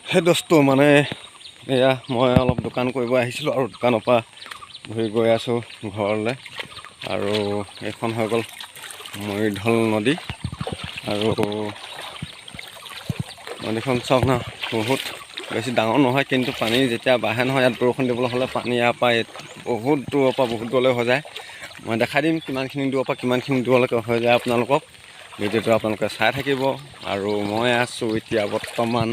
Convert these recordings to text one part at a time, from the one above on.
সেই দোস্তো মানে এয়া মই অলপ দোকান কৰিব আহিছিলোঁ আৰু দোকানৰ পৰা ঘূৰি গৈ আছোঁ ঘৰলৈ। আৰু এইখন হৈ গ'ল মৰিঢল নদী। আৰু নদীখন চাওক না, বহুত বেছি ডাঙৰ নহয়, কিন্তু পানী যেতিয়া বাঢ়ে নহয়, ইয়াত বৰষুণ দিবলৈ হ'লে পানী ইয়াৰ পৰা বহুত দূৰৰ পৰা বহুত দূৰলৈ হৈ যায়। মই দেখাই দিম কিমানখিনি দূৰৰ পৰা কিমানখিনি দূৰলৈকে হৈ যায় আপোনালোকক। ভিডিঅ'টো আপোনালোকে চাই থাকিব। আৰু মই আছোঁ এতিয়া বৰ্তমান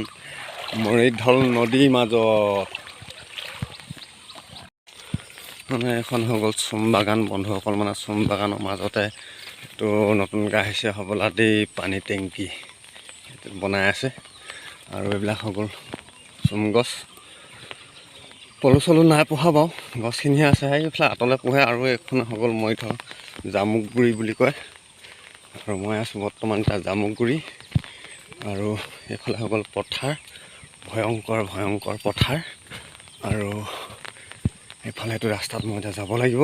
মৰিঢল নদীৰ মাজত। মানে এখন হৈ গ'ল চুম বাগান বন্ধুসকল, মানে চুম বাগানৰ মাজতে এইটো নতুনকৈ আহিছে হ'বলা দেই, পানী টেংকি বনাই আছে। আৰু এইবিলাক হৈ গ'ল চুম গছ, পলু চলু নাই পোহা বাৰু, গছখিনিহে আছে। সেইফালে আঁতলে পোহে। আৰু এইখন হৈ গ'ল মৰিঢল জামুকগুৰি বুলি কয়। আৰু মই আছোঁ বৰ্তমান এতিয়া জামুকগুৰি। আৰু এইফালে হৈ গ'ল পথাৰ, ভয়ংকৰ পথাৰ। আৰু এইফালে এইটো ৰাস্তাত মই এতিয়া যাব লাগিব।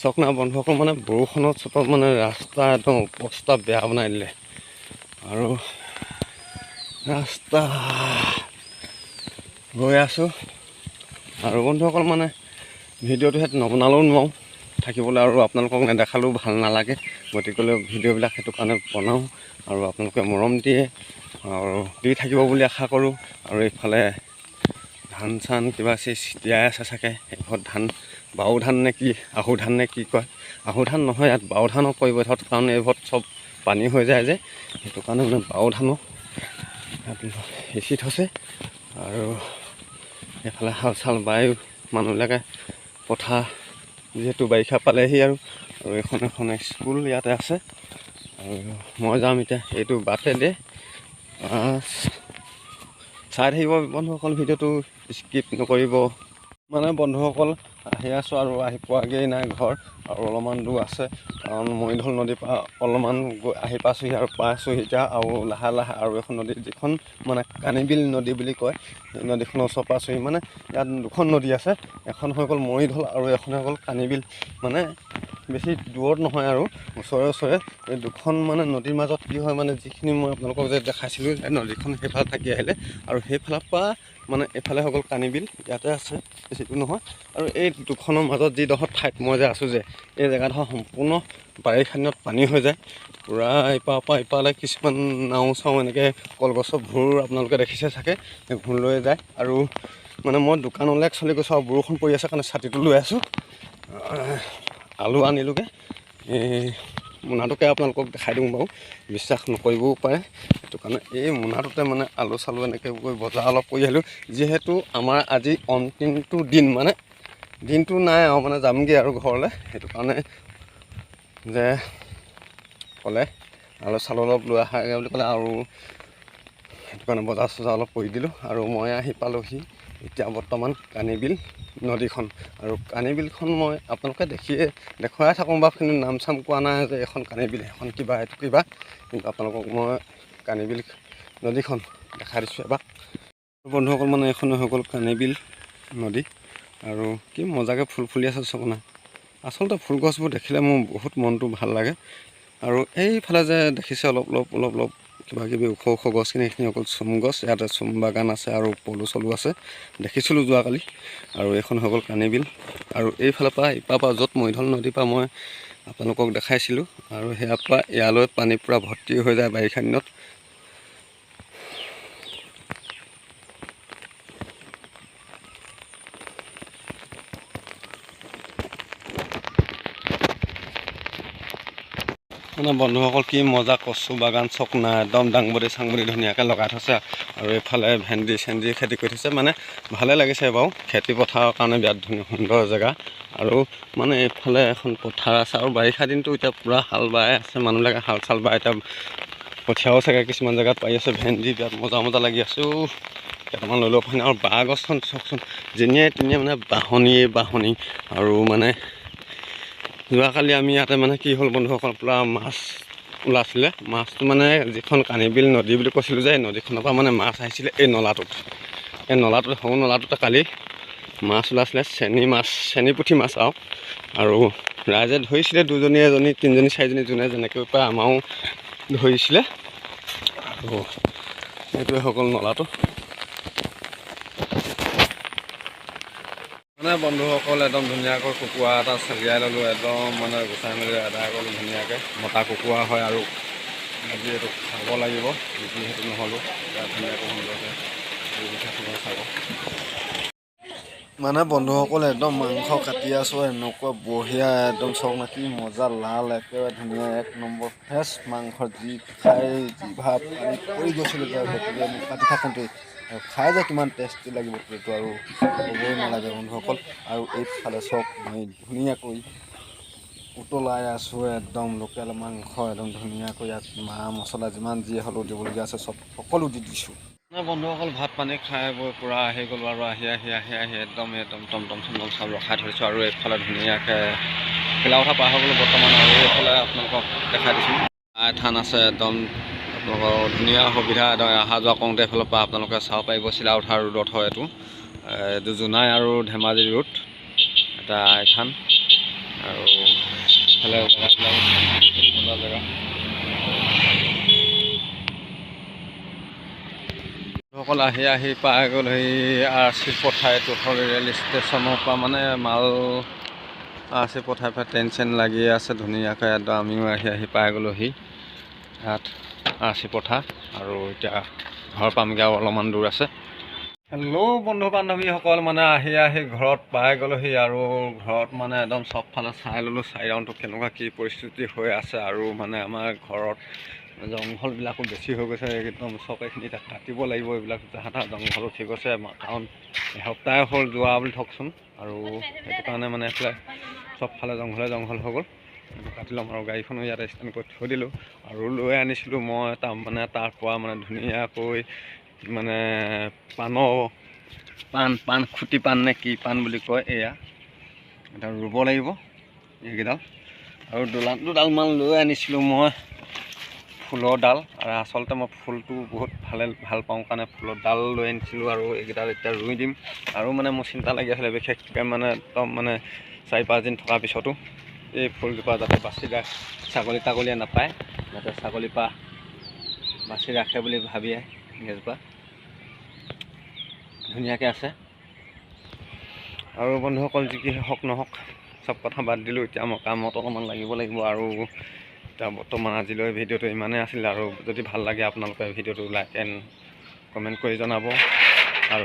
চাওক না বন্ধুসকল, মানে বৰষুণত চোতত মানে ৰাস্তা একদম অৱস্থা বেয়া বনাই দিলে। আৰু ৰাস্তা গৈ আছোঁ। আৰু বন্ধুসকল মানে ভিডিঅ'টো সেইটো নবনালেও নোৱাৰোঁ থাকিবলৈ, আৰু আপোনালোকক নেদেখালেও ভাল নালাগে। গতিকেলৈ ভিডিঅ'বিলাক সেইটো কাৰণে বনাওঁ, আৰু আপোনালোকে মৰম দিয়ে আৰু দি থাকিব বুলি আশা কৰোঁ। আৰু এইফালে ধান চান কিবা ছিটিয়াই আছে চাগে। এইঘৰত ধান বাও ধান নে কি, আহু ধান নে কি কয়। আহু ধান নহয়, ইয়াত বাও ধানক কৰিব ধৰক, কাৰণ এইঘৰত চব পানী হৈ যায় যে, সেইটো কাৰণে মানে বাও ধানক সিঁচি থৈছে। আৰু এইফালে হাল চাল বাই মানুহবিলাকে পথাৰ, যিহেতু বাৰিষা পালেহি। আৰু এখন স্কুল ইয়াতে আছে। আৰু মই যাম এতিয়া এইটো বাটেদি। চাই থাকিব বন্ধুসকল, ভিডিঅ'টো স্কিপ নকৰিব। মানে বন্ধুসকল আহি আছোঁ আৰু আহি পোৱাগেই নাই ঘৰ, আৰু অলপমান দূৰ আছে। কাৰণ মৰিঢল নদীৰ পৰা অলপমান আহি পাইছোঁহি আৰু পাইছোঁহি এতিয়া। আৰু লাহে লাহে আৰু এখন নদী, যিখন মানে কানিবিল নদী বুলি কয়, সেই নদীখনৰ ওচৰ পাইছোঁহি। মানে ইয়াত দুখন নদী আছে, এখন হৈ গ'ল মৰিঢল আৰু এখন হৈ গ'ল কানিবিল। মানে বেছি দূৰত নহয় আৰু ওচৰে এই দুখন মানে নদীৰ মাজত কি হয়, মানে যিখিনি মই আপোনালোকক যে দেখাইছিলোঁ, নদীখন সেইফালে থাকি আহিলে আৰু সেইফালৰ পৰা মানে এইফালে হৈ গ'ল কানিবিল, ইয়াতে আছে, বেছি দূৰ নহয়। আৰু এই দুখনৰ মাজত যিডোখৰ ঠাইত মই যে আছোঁ যে, এই জেগাডোখৰ সম্পূৰ্ণ বাৰিষা দিনত পানী হৈ যায় পূৰা। ইপাৰৰ পৰা ইপাৰলৈ কিছুমান নাও চাও এনেকৈ কলগছৰ ভোৰ আপোনালোকে দেখিছে চাগে, সেই ভোৰ লৈ যায়। আৰু মানে মই দোকানলৈ চলি গৈছোঁ, আৰু বৰষুণ পৰি আছে কাৰণে ছাতিটো লৈ আছোঁ। আলু আনিলোগৈ, এই মোনাটোকে আপোনালোকক দেখাই দিওঁ বাৰু, বিশ্বাস নকৰিবও পাৰে। সেইটো কাৰণে এই মোনাটোতে মানে আলু চালু এনেকৈ গৈ বজাৰ অলপ কৰি আহিলোঁ। যিহেতু আমাৰ আজি অন্তিমটো দিন, মানে দিনটো নাই আৰু মানে যামগৈ আৰু ঘৰলৈ। সেইটো কাৰণে যে ক'লে আলু চালু অলপ লৈ আহাগৈ বুলি ক'লে, আৰু সেইটো কাৰণে বজাৰ চজাৰ অলপ কৰি দিলোঁ। আৰু মই আহি পালোঁহি এতিয়া বৰ্তমান কানিবিল নদীখন। আৰু কানিবিলখন মই আপোনালোকে দেখুৱাই থাকোঁ বাৰু, কিন্তু নাম চাম কোৱা নাই যে এখন কানিবিল, এখন কিবা এইটো কিবা। কিন্তু আপোনালোকক মই কানিবিল নদীখন দেখাই দিছোঁ এবাৰ। বন্ধুসকল মানে এখন হৈ গ'ল কানিবিল নদী। আৰু কি মজাকৈ ফুল ফুলি আছে চাব না। আচলতে ফুল গছবোৰ দেখিলে মোৰ বহুত মনটো ভাল লাগে। আৰু এইফালে যে দেখিছে অলপ কিবা কিবি ওখ গছখিনি, সেইখিনি অকল চুম গছ। ইয়াতে চুম বাগান আছে আৰু পলু চলু আছে, দেখিছিলোঁ যোৱাকালি। আৰু এইখন হৈ গ'ল কানিবিল। আৰু এইফালৰ পৰা ইপাৰৰ পৰা য'ত মৰিঢল নদীৰ পৰা মই আপোনালোকক দেখাইছিলোঁ, আৰু সেয়াৰ পৰা ইয়ালৈ পানী পূৰা ভৰ্তি হৈ যায় বাৰিষা দিনত। মানে বন্ধুসকল কি মজা, কচু বাগান চক না, একদম দাংবডি চাংবডি ধুনীয়াকৈ লগাই থৈছে। আৰু এইফালে ভেন্দি চেন্দি খেতি কৰি থৈছে, মানে ভালে লাগিছে বাৰু। খেতি পথাৰৰ কাৰণে বিৰাট ধুনীয়া সুন্দৰ জেগা। আৰু মানে এইফালে এখন পথাৰ আছে, আৰু বাৰিষা দিনটো এতিয়া পূৰা হাল বাই আছে মানুহবিলাকে, হাল চাল বাই এতিয়া কঠীয়াও চাগে কিছুমান জেগাত পাৰি আছে। ভেন্দি বিৰাট মজা লাগি আছে। কেইটামান লৈ ল'ব পাৰি। আৰু বাঁহ গছখন চাওকচোন, যেনিয়ে তেনিয়ে মানে বাঁহনি। আৰু মানে যোৱাকালি আমি ইয়াতে মানে কি হ'ল বন্ধুসকল, পূৰা মাছ ওলাইছিলে। মাছটো মানে যিখন কানিবিল নদী বুলি কৈছিলোঁ যে, নদীখনৰ পৰা মানে মাছ আহিছিলে এই নলাটোত। এই নলাটোত, সৰু নলাটোতে কালি মাছ ওলাইছিলে, চেনী পুঠি মাছ আৰু ৰাইজে ধৰিছিলে, দুজনী এজনী তিনিজনী চাৰিজনী, যোনে যেনেকৈ পায়। আমাৰো ধৰিছিলে। আৰু এইটোৱে হৈ গ'ল নলাটো। মানে বন্ধুসকল একদম ধুনীয়াকৈ কুকুৰা এটা চলিয়াই ল'লোঁ, একদম মানে গুচাই মেলি আদায় কৰিলোঁ ধুনীয়াকৈ। মতা কুকুৰা হয় আৰু আজি এইটো খাব লাগিব, যিহেতু নহ'লোঁ ধুনীয়াকৈ সুন্দৰকৈ চাব। মানে বন্ধুসকল একদম মাংস কাটি আছোঁ, এনেকুৱা বঢ়িয়া একদম চাওক না কি মজা লাল একেবাৰে ধুনীয়া 1 নম্বৰ ফ্ৰেছ মাংস, যি খাই জিভা পানী পৰি গৈছিলোঁ যে গতিকে মোক কাটি থাকোঁতেই খাই যে কিমান টেষ্টি লাগিব সেইটো আৰু ক'বই নালাগে বন্ধুসকল। আৰু এইফালে চাওক মই ধুনীয়াকৈ উতলাই আছোঁ একদম লোকেল মাংস, একদম ধুনীয়াকৈ ইয়াত মা মছলা যিমান যি হ'লেও দিবলগীয়া আছে সকলো দি দিছোঁ। বন্ধুসকল ভাত পানী খাই বৈ পূৰা আহি গ'লোঁ আৰু আহি একদম টমটম চাউল ৰখাই থৈছোঁ আৰু এইফালে ধুনীয়াকৈ কিলা কথা পাৰ হৈ গ'লোঁ বৰ্তমান। আৰু এইফালে আপোনালোকক দেখাই দিছোঁ আই থান আছে, একদম আপোনালোকৰ ধুনীয়া সুবিধা একদম অহা যোৱা কৰোঁতে এইফালৰ পৰা আপোনালোকে চাব পাৰিব। চিলাউঠা ৰোডত হয় এইটো জোনাই আৰু ধেমাজি ৰোড, এটা আই থান আৰু এইফালে জেগাবিলাক মজা জেগা। সকল আহি পাই গ'ল সেই RC পথাৰ, এইটো হ'ল ৰেল ষ্টেচনৰ পৰা মানে মাল RC পথাৰ পৰা ট্ৰেইন লাগি আছে ধুনীয়াকৈ। একদম আমিও আহি পাই গ'লোহি ইয়াত RC পথাৰ, আৰু এতিয়া ঘৰ পামগৈ আৰু অলপমান দূৰ আছে। হেল্ল' বন্ধু বান্ধৱীসকল, মানে আহি ঘৰত পাই গ'লোহি আৰু ঘৰত মানে একদম চবফালে চাই ল'লোঁ চাৰিৰাউণ্ডটো কেনেকুৱা কি পৰিস্থিতি হৈ আছে। আৰু মানে আমাৰ ঘৰত জংঘলবিলাকো বেছি হৈ গৈছে, একদম চৰকাৰীখিনি এতিয়া কাটিব লাগিব এইবিলাক যাহা জংঘল উঠি গৈছে, কাৰণ এসপ্তাহে হ'ল যোৱা বুলি থকচোন। আৰু সেইটো কাৰণে মানে এইফালে চবফালে জংঘল হৈ গ'ল, কাটি ল'ম। আৰু গাড়ীখনো ইয়াতে ষ্টেণ্ড কৰি থৈ দিলোঁ আৰু লৈ আনিছিলোঁ মই তাৰ পৰা মানে ধুনীয়াকৈ মানে পাণ খুটি পাণ নে কি পাণ বুলি কয়, এয়া এটা ৰুব লাগিব এইকেইডাল। আৰু দুডালমান লৈ আনিছিলোঁ মই ফুলৰ ডাল, আৰু আচলতে মই ফুলটো বহুত ভাল পাওঁ কাৰণে ফুলৰ ডাল লৈ আনিছিলোঁ। আৰু এইকেইডাল এতিয়া ৰুই দিম। আৰু মানে মোৰ চিন্তা লাগি আছিলে বিশেষকৈ মানে একদম মানে 4-5 দিন থকাৰ পিছতো এই ফুলজোপা যাতে বাচি ছাগলী তাগলীয়ে নাপায়, যাতে ছাগলীৰ পৰা বাচি ৰাখে বুলি ভাবিয়ে গছজোপা ধুনীয়াকৈ আছে। আৰু বন্ধুসকল যি কি হওক নহওক চব কথা বাদ দিলোঁ, এতিয়া মই কামত অকণমান লাগিব। আৰু এতিয়া বৰ্তমান আজিলৈ ভিডিঅ'টো ইমানেই আছিলে। আৰু যদি ভাল লাগে আপোনালোকে ভিডিঅ'টো লাইক এণ্ড কমেণ্ট কৰি জনাব। আৰু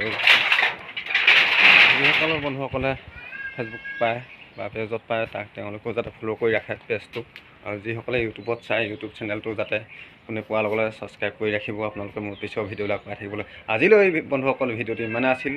যিসকলৰ বন্ধুসকলে ফেচবুক পায় বা পেজত পায় তেওঁলোকেও যাতে ফ'ল' কৰি ৰাখে পেজটো। আৰু যিসকলে ইউটিউবত চায় ইউটিউব চেনেলটো যাতে কোনে পোৱাৰ লগে লগে ছাবস্ক্ৰাইব কৰি ৰাখিব আপোনালোকে মোৰ পিছৰ ভিডিঅ'বিলাক পাই থাকিবলৈ। আজিলৈ বন্ধুসকল ভিডিঅ'টো ইমানে আছিল।